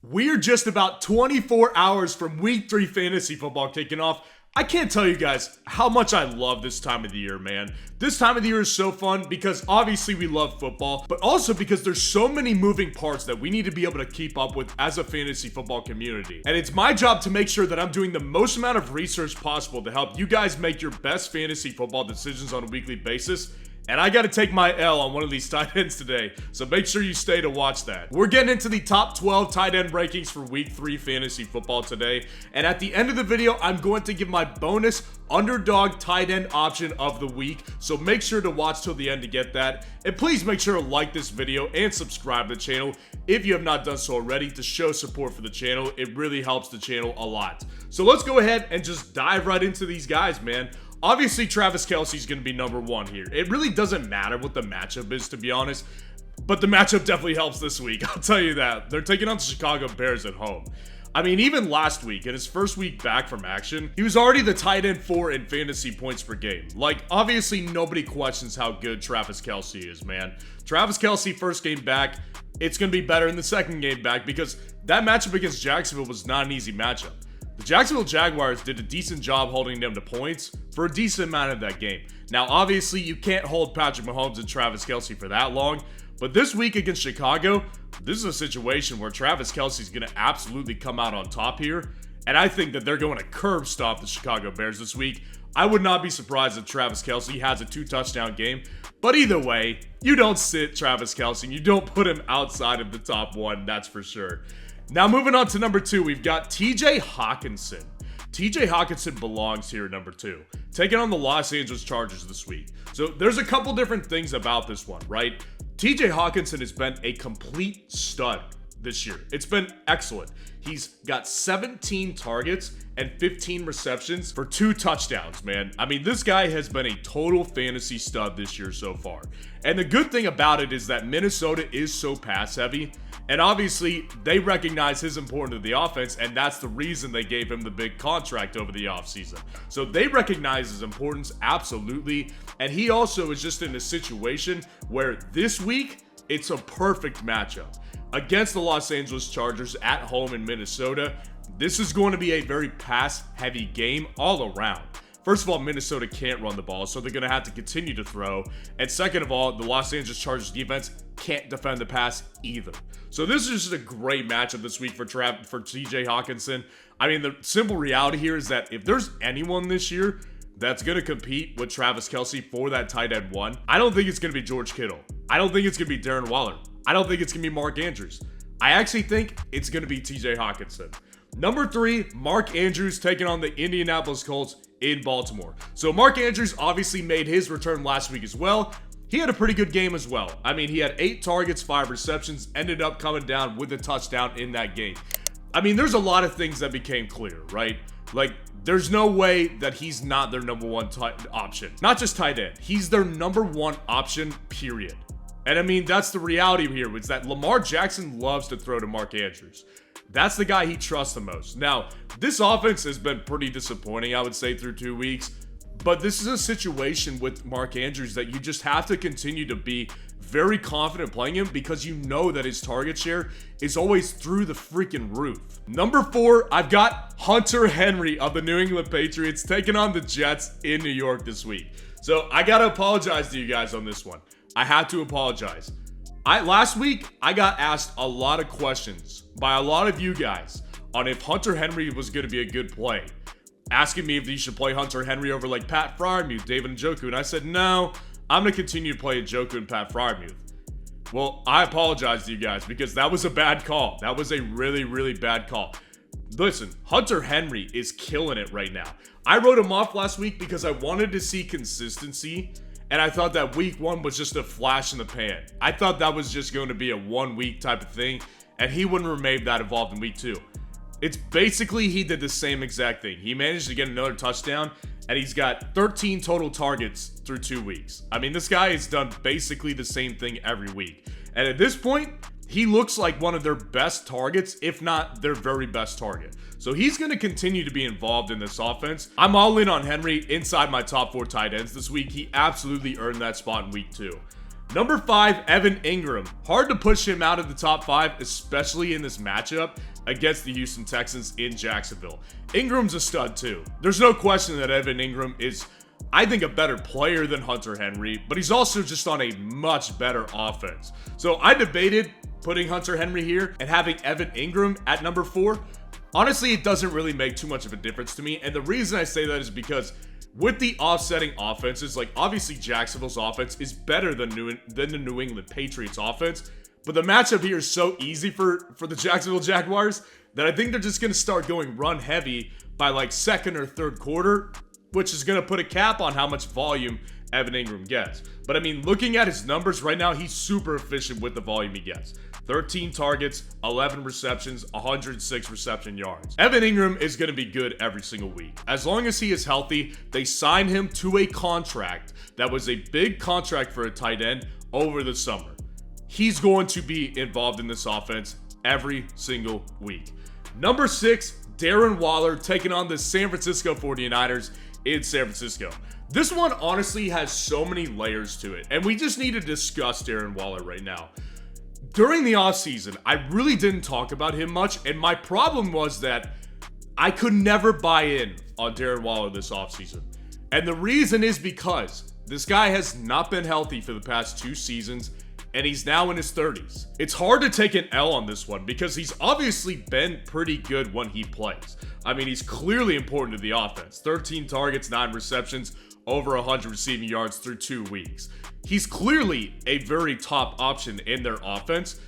We are just about 24 hours from week 3 fantasy football kicking off. I can't tell you guys how much I love this time of the year, man. This time of the year is so fun because obviously we love football, but also because there's so many moving parts that we need to be able to keep up with as a fantasy football community. And it's my job to make sure that I'm doing the most amount of research possible to help you guys make your best fantasy football decisions on a weekly basis. And I got to take my L on one of these tight ends today, so make sure you stay to watch that. We're getting into the top 12 tight end rankings for week 3 fantasy football today. And at the end of the video, I'm going to give my bonus underdog tight end option of the week. So make sure to watch till the end to get that. And please make sure to like this video and subscribe to the channel if you have not done so already to show support for the channel. It really helps the channel a lot. So let's go ahead and just dive right into these guys, man. Obviously, Travis Kelce's going to be number 1 here. It really doesn't matter what the matchup is, to be honest. But the matchup definitely helps this week, I'll tell you that. They're taking on the Chicago Bears at home. I mean, even last week, in his first week back from action, he was already the tight end 4 in fantasy points per game. Like, obviously, nobody questions how good Travis Kelce is, man. Travis Kelce, first game back, it's going to be better in the second game back because that matchup against Jacksonville was not an easy matchup. The Jacksonville Jaguars did a decent job holding them to points for a decent amount of that game. Now, obviously, you can't hold Patrick Mahomes and Travis Kelce for that long, but this week against Chicago, this is a situation where Travis Kelce is going to absolutely come out on top here, and I think that they're going to curb stomp the Chicago Bears this week. I would not be surprised if Travis Kelce has a 2-touchdown game, but either way, you don't sit Travis Kelce and you don't put him outside of the top 1, that's for sure. Now moving on to number 2, we've got TJ Hawkinson. TJ Hawkinson belongs here at number 2, taking on the Los Angeles Chargers this week. So there's a couple different things about this one, right? TJ Hawkinson has been a complete stud this year. It's been excellent. He's got 17 targets and 15 receptions for 2 touchdowns, man. I mean, this guy has been a total fantasy stud this year so far. And the good thing about it is that Minnesota is so pass heavy. And obviously, they recognize his importance to the offense, and that's the reason they gave him the big contract over the offseason. So they recognize his importance, absolutely. And he also is just in a situation where this week, it's a perfect matchup. Against the Los Angeles Chargers at home in Minnesota, this is going to be a very pass-heavy game all around. First of all, Minnesota can't run the ball, so they're going to have to continue to throw. And second of all, the Los Angeles Chargers defense can't defend the pass either. So this is just a great matchup this week for TJ Hawkinson. I mean, the simple reality here is that if there's anyone this year that's going to compete with Travis Kelce for that tight end 1, I don't think it's going to be George Kittle. I don't think it's going to be Darren Waller. I don't think it's going to be Mark Andrews. I actually think it's going to be TJ Hawkinson. Number 3, Mark Andrews taking on the Indianapolis Colts in Baltimore. So Mark Andrews obviously made his return last week as well. He had a pretty good game as well. I mean, he had 8 targets, 5 receptions, ended up coming down with a touchdown in that game. I mean, there's a lot of things that became clear, right? Like, there's no way that he's not their number 1 option. Not just tight end. He's their number 1 option, period. And I mean, that's the reality here, is that Lamar Jackson loves to throw to Mark Andrews. That's the guy he trusts the most. Now, this offense has been pretty disappointing, I would say, through 2 weeks. But this is a situation with Mark Andrews that you just have to continue to be very confident playing him because you know that his target share is always through the freaking roof. Number 4, I've got Hunter Henry of the New England Patriots taking on the Jets in New York this week. So I got to apologize to you guys on this one. I have to apologize. Last week, I got asked a lot of questions by a lot of you guys on if Hunter Henry was going to be a good play. Asking me if you should play Hunter Henry over like Pat Freiermuth, David Njoku, and I said, no, I'm going to continue to play Njoku and Pat Freiermuth. Well, I apologize to you guys because that was a bad call. That was a really, really bad call. Listen, Hunter Henry is killing it right now. I wrote him off last week because I wanted to see consistency, and I thought that week 1 was just a flash in the pan. I thought that was just going to be a 1-week type of thing, and he wouldn't remain that involved in week 2. It's basically he did the same exact thing. He managed to get another touchdown, and he's got 13 total targets through 2 weeks. I mean, this guy has done basically the same thing every week. And at this point, he looks like one of their best targets, if not their very best target. So he's going to continue to be involved in this offense. I'm all in on Henry inside my top 4 tight ends this week. He absolutely earned that spot in week 2. Number 5, Evan Ingram. Hard to push him out of the top 5, especially in this matchup against the Houston Texans in Jacksonville. Ingram's a stud too. There's no question that Evan Ingram is, I think, a better player than Hunter Henry, but he's also just on a much better offense. So I debated putting Hunter Henry here and having Evan Ingram at number 4. Honestly, it doesn't really make too much of a difference to me, and the reason I say that is because with the offsetting offenses, like obviously Jacksonville's offense is better than the New England Patriots offense, but the matchup here is so easy for the Jacksonville Jaguars that I think they're just going to start going run heavy by like second or third quarter, which is going to put a cap on how much volume Evan Ingram gets. But I mean, looking at his numbers right now, he's super efficient with the volume he gets. 13 targets, 11 receptions, 106 reception yards. Evan Ingram is going to be good every single week. As long as he is healthy, they signed him to a contract that was a big contract for a tight end over the summer. He's going to be involved in this offense every single week. Number 6, Darren Waller taking on the San Francisco 49ers in San Francisco. This one honestly has so many layers to it, and we just need to discuss Darren Waller right now. During the offseason, I really didn't talk about him much, and my problem was that I could never buy in on Darren Waller this offseason. And the reason is because this guy has not been healthy for the past 2 seasons, and he's now in his 30s. It's hard to take an L on this one because he's obviously been pretty good when he plays. I mean, he's clearly important to the offense. 13 targets, 9 receptions, over 100 receiving yards through 2 weeks. He's clearly a very top option in their offense,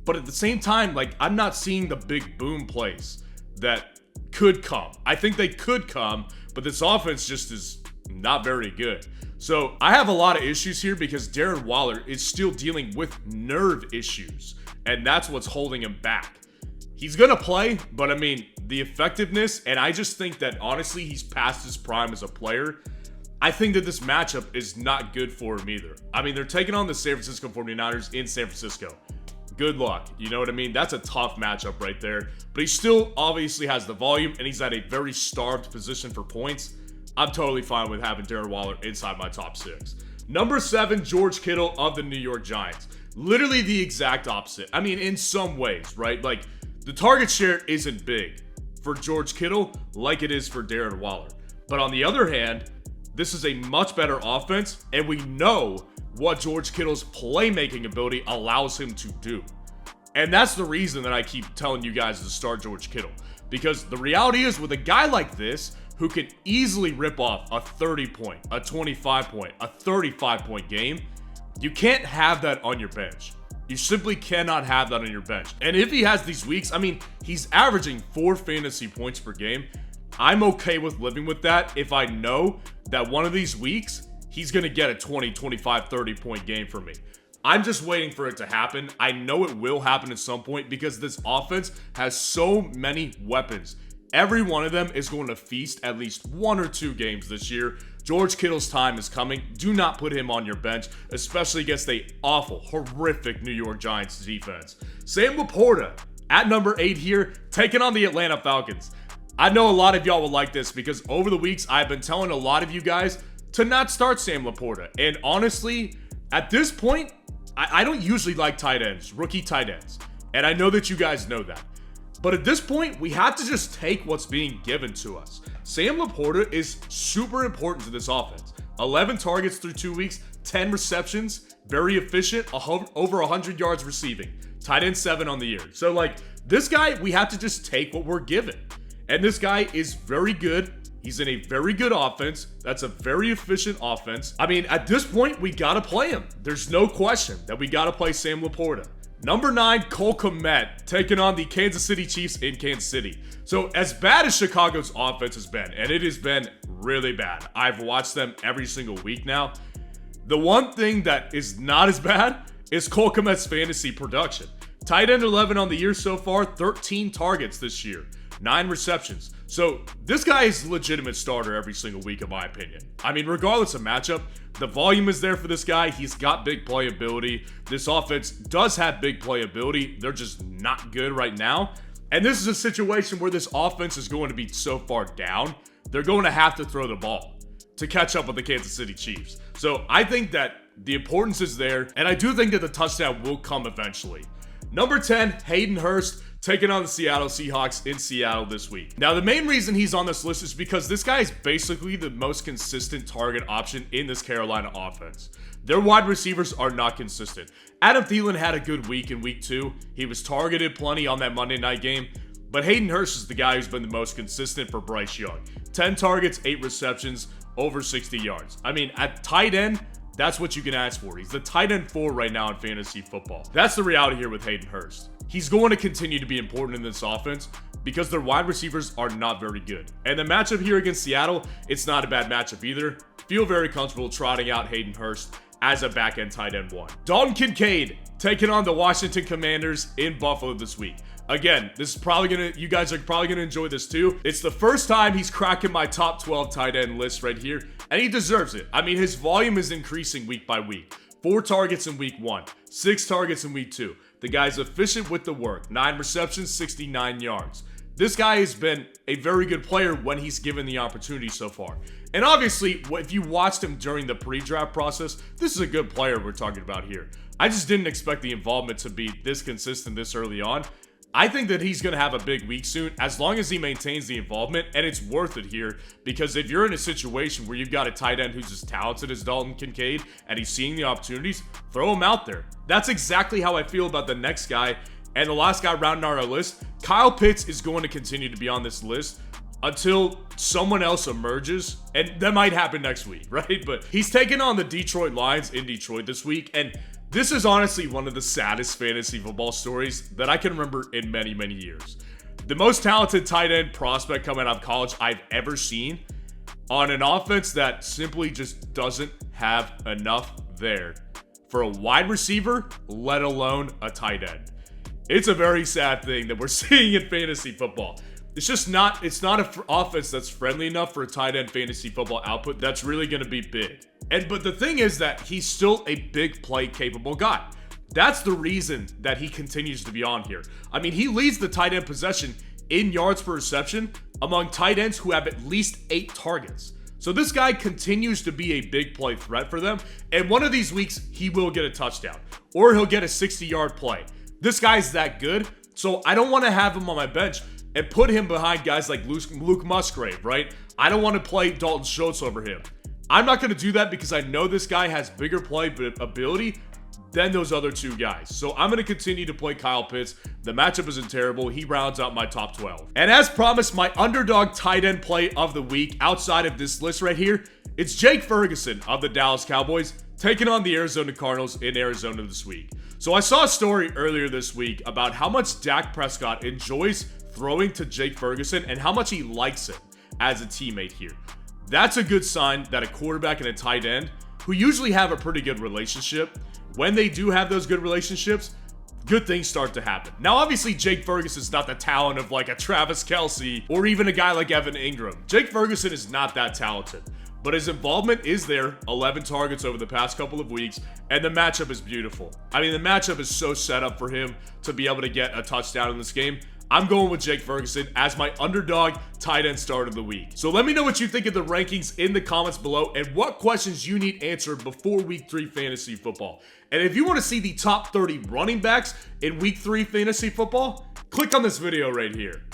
but at the same time, like, I'm not seeing the big boom plays that could come. I think they could come, but this offense just is not very good. So I have a lot of issues here because Darren Waller is still dealing with nerve issues, and that's what's holding him back. He's gonna play, but I mean, the effectiveness, and I just think that honestly, he's past his prime as a player. I think that this matchup is not good for him either. I mean, they're taking on the San Francisco 49ers in San Francisco. Good luck. You know what I mean? That's a tough matchup right there. But he still obviously has the volume, and he's at a very starved position for points. I'm totally fine with having Darren Waller inside my top 6. Number 7, George Kittle of the New York Giants. Literally the exact opposite. I mean, in some ways, right? Like, the target share isn't big for George Kittle like it is for Darren Waller. But on the other hand, this is a much better offense, and we know what George Kittle's playmaking ability allows him to do. And that's the reason that I keep telling you guys to start George Kittle. Because the reality is, with a guy like this, who can easily rip off a 30-point, a 25-point, a 35-point game, you can't have that on your bench. You simply cannot have that on your bench. And if he has these weeks, I mean, he's averaging 4 fantasy points per game. I'm okay with living with that if I know that one of these weeks, he's going to get a 20, 25, 30-point game for me. I'm just waiting for it to happen. I know it will happen at some point because this offense has so many weapons. Every one of them is going to feast at least 1 or 2 games this year. George Kittle's time is coming. Do not put him on your bench, especially against the awful, horrific New York Giants defense. Sam Laporta at number 8 here, taking on the Atlanta Falcons. I know a lot of y'all will like this because over the weeks, I've been telling a lot of you guys to not start Sam Laporta. And honestly, at this point, I don't usually like tight ends, rookie tight ends. And I know that you guys know that. But at this point, we have to just take what's being given to us. Sam Laporta is super important to this offense. 11 targets through 2 weeks, 10 receptions, very efficient, over 100 yards receiving. Tight end 7 on the year. So like, this guy, we have to just take what we're given. And this guy is very good. He's in a very good offense. That's a very efficient offense. I mean, at this point, we got to play him. There's no question that we got to play Sam Laporta. Number 9, Cole Kmet, taking on the Kansas City Chiefs in Kansas City. So as bad as Chicago's offense has been, and it has been really bad, I've watched them every single week now. The one thing that is not as bad is Cole Kmet's fantasy production. Tight end 11 on the year so far, 13 targets this year, 9 receptions. So this guy is a legitimate starter every single week, in my opinion. I mean, regardless of matchup, the volume is there for this guy. He's got big playability. This offense does have big playability. They're just not good right now. And this is a situation where this offense is going to be so far down, they're going to have to throw the ball to catch up with the Kansas City Chiefs. So I think that The importance is there, and I do think that the touchdown will come eventually. Number 10, Hayden Hurst, taking on the Seattle Seahawks in Seattle this week. Now, the main reason he's on this list is because this guy is basically the most consistent target option in this Carolina offense. Their wide receivers are not consistent. Adam Thielen had a good week in week 2. He was targeted plenty on that Monday night game, but Hayden Hurst is the guy who's been the most consistent for Bryce Young. 10 targets, 8 receptions, over 60 yards. I mean, at tight end, that's what you can ask for. He's the tight end 4 right now in fantasy football. That's the reality here with Hayden Hurst. He's going to continue to be important in this offense because their wide receivers are not very good. And the matchup here against Seattle, it's not a bad matchup either. Feel very comfortable trotting out Hayden Hurst as a back-end tight end 1. Dalton Kincaid taking on the Washington Commanders in Buffalo this week. Again, this is you guys are probably gonna enjoy this too. It's the first time he's cracking my top 12 tight end list right here, and he deserves it. I mean, his volume is increasing week by week. 4 targets in week 1, 6 targets in week 2. The guy's efficient with the work. 9 receptions, 69 yards. This guy has been a very good player when he's given the opportunity so far. And obviously, if you watched him during the pre-draft process, this is a good player we're talking about here. I just didn't expect the involvement to be this consistent this early on. I think that he's going to have a big week soon as long as he maintains the involvement, and it's worth it here because if you're in a situation where you've got a tight end who's as talented as Dalton Kincaid and he's seeing the opportunities, throw him out there. That's exactly how I feel about the next guy, and the last guy rounding out our list. Kyle Pitts is going to continue to be on this list until someone else emerges, and that might happen next week, right? But he's taking on the Detroit Lions in Detroit this week, and this is honestly one of the saddest fantasy football stories that I can remember in many, many years. The most talented tight end prospect coming out of college I've ever seen on an offense that simply just doesn't have enough there for a wide receiver, let alone a tight end. It's a very sad thing that we're seeing in fantasy football. It's not an offense that's friendly enough for a tight end fantasy football output that's really going to be big. But the thing is that he's still a big play capable guy. That's the reason that he continues to be on here. I mean, he leads the tight end possession in yards per reception among tight ends who have at least 8 targets. So this guy continues to be a big play threat for them. And one of these weeks, he will get a touchdown or he'll get a 60-yard play. This guy's that good. So I don't want to have him on my bench and put him behind guys like Luke Musgrave, right? I don't want to play Dalton Schultz over him. I'm not going to do that because I know this guy has bigger play ability than those other 2 guys. So I'm going to continue to play Kyle Pitts. The matchup isn't terrible. He rounds out my top 12. And as promised, my underdog tight end play of the week outside of this list right here, it's Jake Ferguson of the Dallas Cowboys taking on the Arizona Cardinals in Arizona this week. So I saw a story earlier this week about how much Dak Prescott enjoys throwing to Jake Ferguson and how much he likes it as a teammate here. That's a good sign that a quarterback and a tight end, who usually have a pretty good relationship, when they do have those good relationships, good things start to happen. Now, obviously, Jake Ferguson's not the talent of like a Travis Kelce or even a guy like Evan Ingram. Jake Ferguson is not that talented, but his involvement is there. 11 targets over the past couple of weeks, and the matchup is beautiful. I mean, the matchup is so set up for him to be able to get a touchdown in this game. I'm going with Jake Ferguson as my underdog tight end start of the week. So let me know what you think of the rankings in the comments below and what questions you need answered before week 3 fantasy football. And if you want to see the top 30 running backs in week 3 fantasy football, click on this video right here.